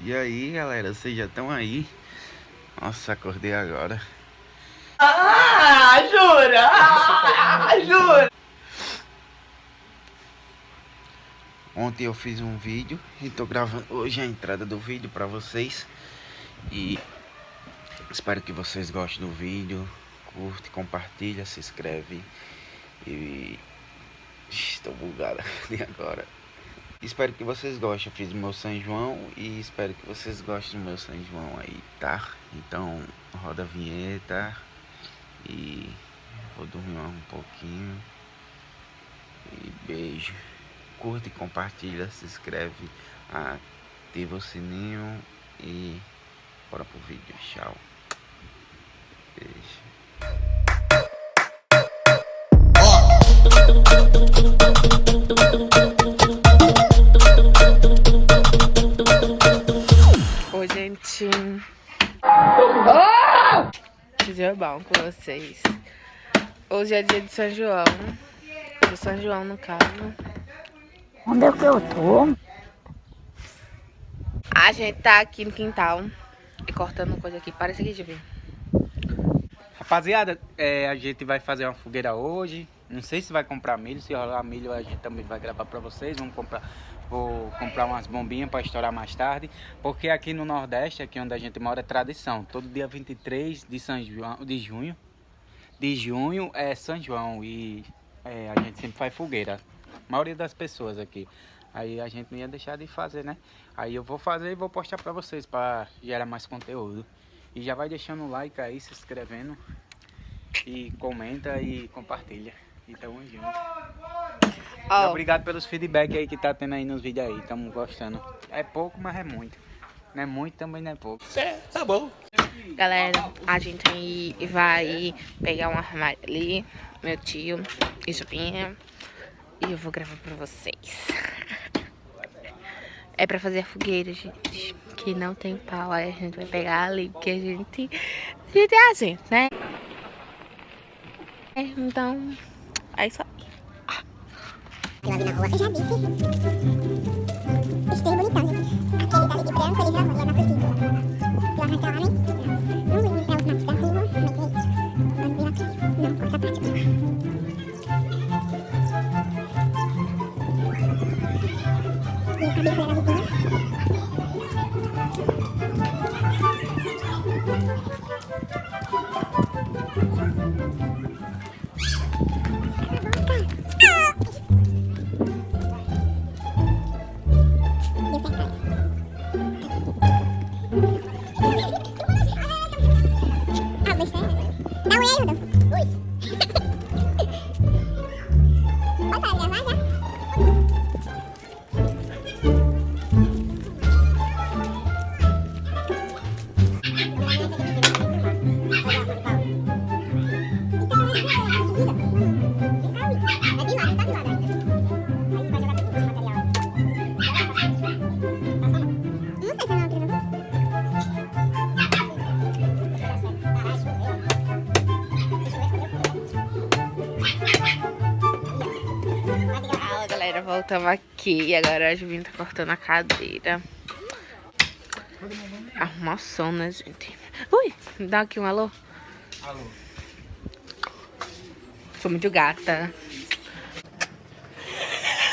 E aí, galera, vocês já estão aí? Nossa, acordei agora. Jura? Jura? Ontem eu fiz um vídeo e tô gravando hoje a entrada do vídeo pra vocês. E espero que vocês gostem do vídeo. Curte, compartilha, se inscreve. E estou bugado de agora. Espero que vocês gostem. Eu fiz o meu São João e espero que vocês gostem do meu São João aí, tá? Então roda a vinheta e vou dormir mais um pouquinho. E beijo. Curte, compartilha, se inscreve, ativa o sininho e bora pro vídeo. Tchau. Beijo. Oi, gente. Dia bom com vocês. Hoje é dia de São João. De São João, no caso. Onde é que eu tô? A gente tá aqui no quintal e cortando coisa aqui. Parece aqui, de ver. Rapaziada, a gente vai fazer uma fogueira hoje. Não sei se vai comprar milho. Se rolar milho, a gente também vai gravar pra vocês. Vou comprar umas bombinhas pra estourar mais tarde. Porque aqui no Nordeste, aqui onde a gente mora, é tradição. Todo dia 23 de junho é São João. E a gente sempre faz fogueira. A maioria das pessoas aqui. Aí a gente não ia deixar de fazer, né? Aí eu vou fazer e vou postar pra vocês, pra gerar mais conteúdo. E já vai deixando o like aí, se inscrevendo. E comenta e compartilha. E tamo junto. E obrigado pelos feedback aí que tá tendo aí nos vídeos aí. Tamo gostando. É pouco, mas é muito. Não é muito, também não é pouco. Tá bom. Galera, a gente vai pegar um armário ali. Meu tio e Chupinha. E eu vou gravar pra vocês. É pra fazer a fogueira, gente. Que não tem pau. Aí a gente vai pegar ali. Porque a gente é assim, né? Então, é isso aí. Eu vi na rua, eu já disse. Esteio bonitão, gente. Aquele dali de branco, ele já vai, é na frutinha. Eu arrancar lá, né? Não ligo pra os matos da rua, mas é isso. Vamos vir aqui. Não, corta a parte aqui. E o cabelo foi da vizinha. Galera, voltamos aqui e agora a Juvinha tá cortando a cadeira. Arrumação, né, gente? Ui, dá aqui um alô. Alô. Sou muito gata.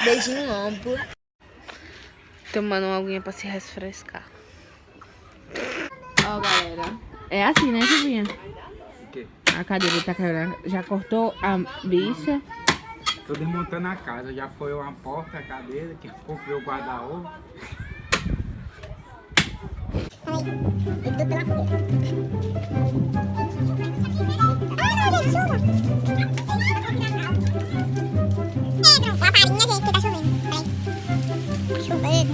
Beijinho no ombro. Tomando uma aguinha pra se refrescar. Ó, galera. É assim, né, Juvinha? O quê? A cadeira tá quebrando. Já cortou a bicha. Tô desmontando a casa. Já foi uma porta, a cadeira, que comprei o guarda-roupa. Fala aí. Isso tudo pela fogueira. Ah, não, gente, chuva. Pedro, uma farinha, gente, que tá chovendo. Peraí. Chovendo.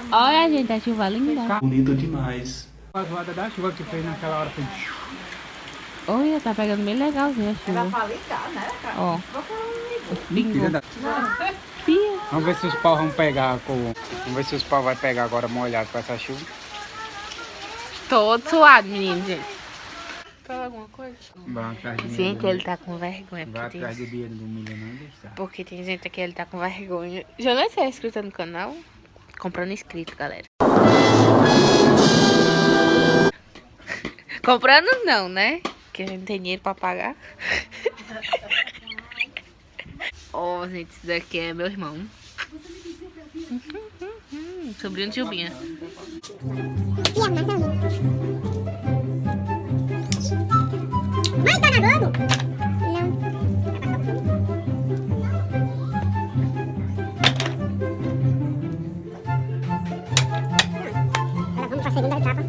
Olha, gente, a chuva linda. Bonito demais. A zoada da chuva que fez naquela hora foi... Olha, tá pegando bem legalzinho a chuva. Era pra ligar, né, cara? Ó, Mentira da... Fia. Vamos ver se os pau vão pegar com... Vamos ver se os pau vai pegar agora molhado com essa chuva. Todo suado, menino, gente. Fala alguma coisa? Vai atrás do Gente, ele tá com vergonha. Vai Porque atrás tem, do dinheiro do milhão, não deixar. porque tem gente aqui, ele tá com vergonha. Já não é inscrito no canal? Comprando inscrito, galera. Comprando não, né? Porque a gente não tem dinheiro pra pagar. Ó, gente, esse daqui é meu irmão. Sobrinho de Gilbinha. E arrumação linda. Mãe, tá na Globo? Não. Agora vamos pra segunda etapa.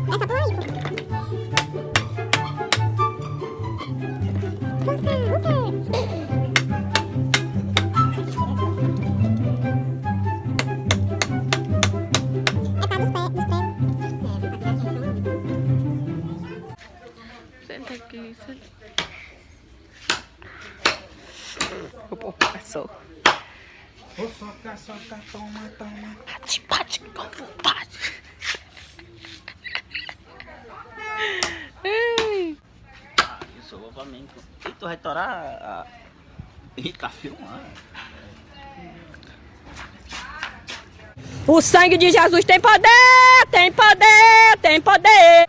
Essa por aí, pô. Senta aqui, senta. O povo passou. Ô, soca, toma. Bate com vontade. Ai. Isso, novamente. E tu vai torar a... E tá filmando. O sangue de Jesus tem poder, tem poder, tem poder.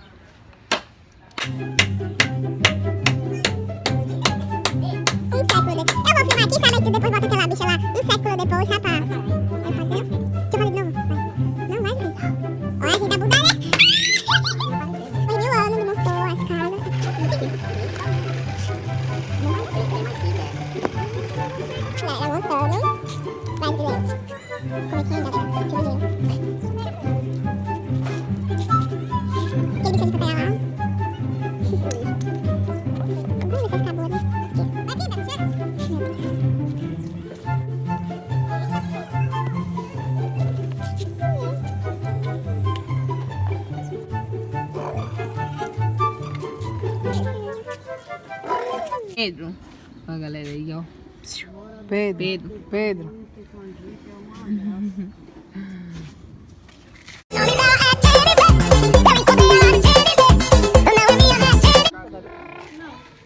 Um século depois. Eu vou filmar aqui, sabe? Tu depois bota aquela bicha lá. Um século depois, rapaz. Vai fazer? Deixa eu fazer de novo. Vai. Não vai, filho. Olha, a gente tá mudando, né? Foi 1000 anos, não montou as casas. Não, ela montando. Vai, direito. Como é que é, galera? Deixa eu ver. Aquele bicho de papel lá. Vamos ver se fica boa, né? Vai, Tita, chega. Pedro. Ó a galera aí, ó. Pedro.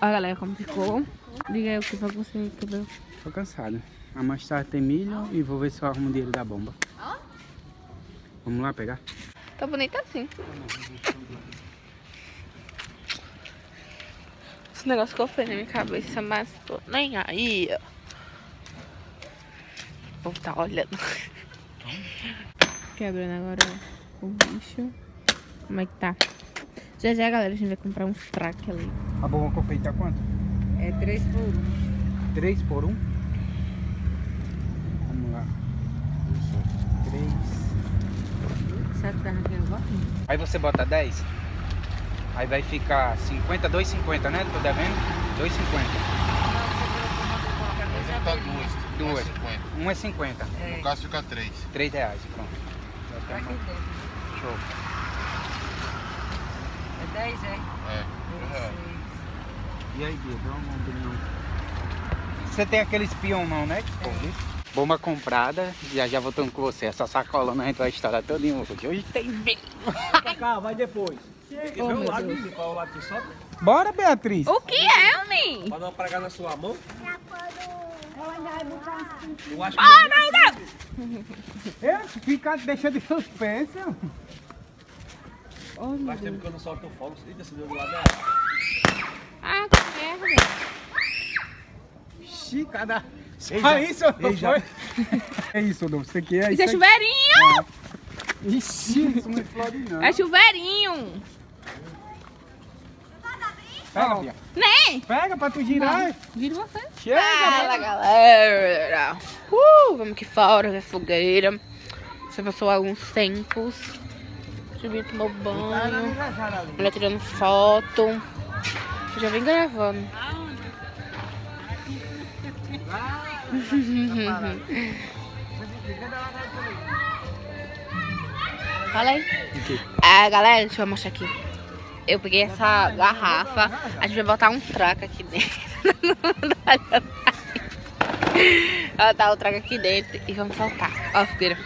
Ó a galera como ficou. Diga aí o que foi que você quebrou. Tô cansado. A mais tarde tem milho e vou ver se eu arrumo o dinheiro da bomba. Vamos lá pegar? Tá bonito assim. Esse negócio ficou feio na minha cabeça, mas tô nem aí. O povo tá olhando. Quebrando agora o bicho. Como é que tá? Já galera, a gente vai comprar uns track ali. A bomba que eu fiz tá quanto? É 3 por 1. 3 por 1? Vamos lá. 3. Será que tá aqui agora? Aí você bota 10. Aí vai ficar 50, 2,50, né? Tô devendo? 2,50. Tá duas. 1,50. No caso fica 3. R$3, pronto. Já Aqui tem uma- dentro. Show. É 10, é? É. E aí, Bia, dá uma opinião. Você tem aquele espião não, né? Bomba comprada, já voltando com você. Essa sacolona a gente vai estourar todinho hoje. Hoje tem bem. Cá, vai depois. Oh, meu Deus. Qual é o lado que sobe? Bora, Beatriz. O que é, homem? Pra dar uma pregada na sua mão. Eu acho que Fica, deixa de suspense. Oh, meu faz Deus. tempo que eu não solto o fogo. Eita, você deu do lado dela. Ah, que merda. Ixi, cada... Ei, Só já- isso, ei, não já- foi? É isso, Adolfo. Isso aqui é Isso é isso aí. chuveirinho! Ixi, isso não explode não. É chuveirinho! Pega, Bia. Né? Pega pra tu girar. Vira você. Chega, Fala, né? galera! Vamos aqui fora, ver fogueira. Você passou alguns tempos. Subi, tomou banho. Mulher tirando foto. Eu já vem gravando. Fala aí. Galera, deixa eu mostrar aqui. Eu peguei essa garrafa. A gente vai botar um traco aqui dentro. Ela tá o trago aqui dentro e vamos soltar. Ó a fogueira.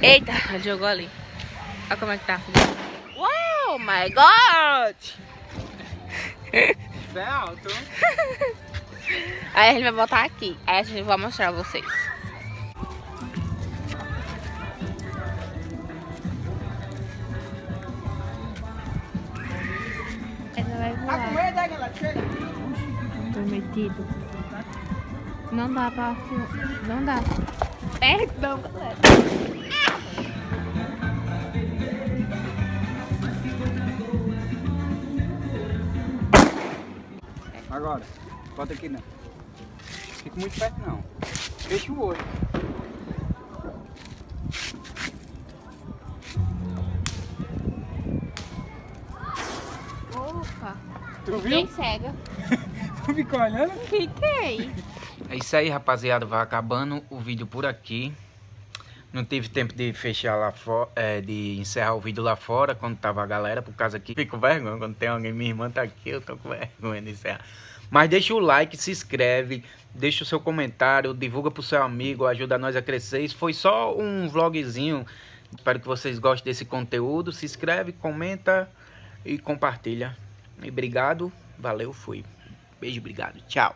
Eita, ela jogou ali. Olha como é que tá a fogueira. Uau! Oh my god! Isso é alto. Aí a gente vai voltar aqui. Aí a gente vai mostrar a vocês. Ela vai voar. Prometido. Não dá pra filmar. Não dá. Perdão, galera. Agora, bota aqui não. Fica muito perto não. Fecha o olho. Opa. Tu Fiquei viu? cega. Tu ficou olhando? Fiquei. É isso aí, rapaziada. Vai acabando o vídeo por aqui. Não tive tempo de fechar lá fora, de encerrar o vídeo lá fora quando tava a galera, por causa que fico com vergonha quando tem alguém, minha irmã tá aqui, eu tô com vergonha de encerrar. Mas deixa o like, se inscreve, deixa o seu comentário, divulga pro seu amigo, ajuda nós a crescer. Isso foi só um vlogzinho. Espero que vocês gostem desse conteúdo. Se inscreve, comenta e compartilha. E obrigado, valeu, fui. Beijo, obrigado, tchau.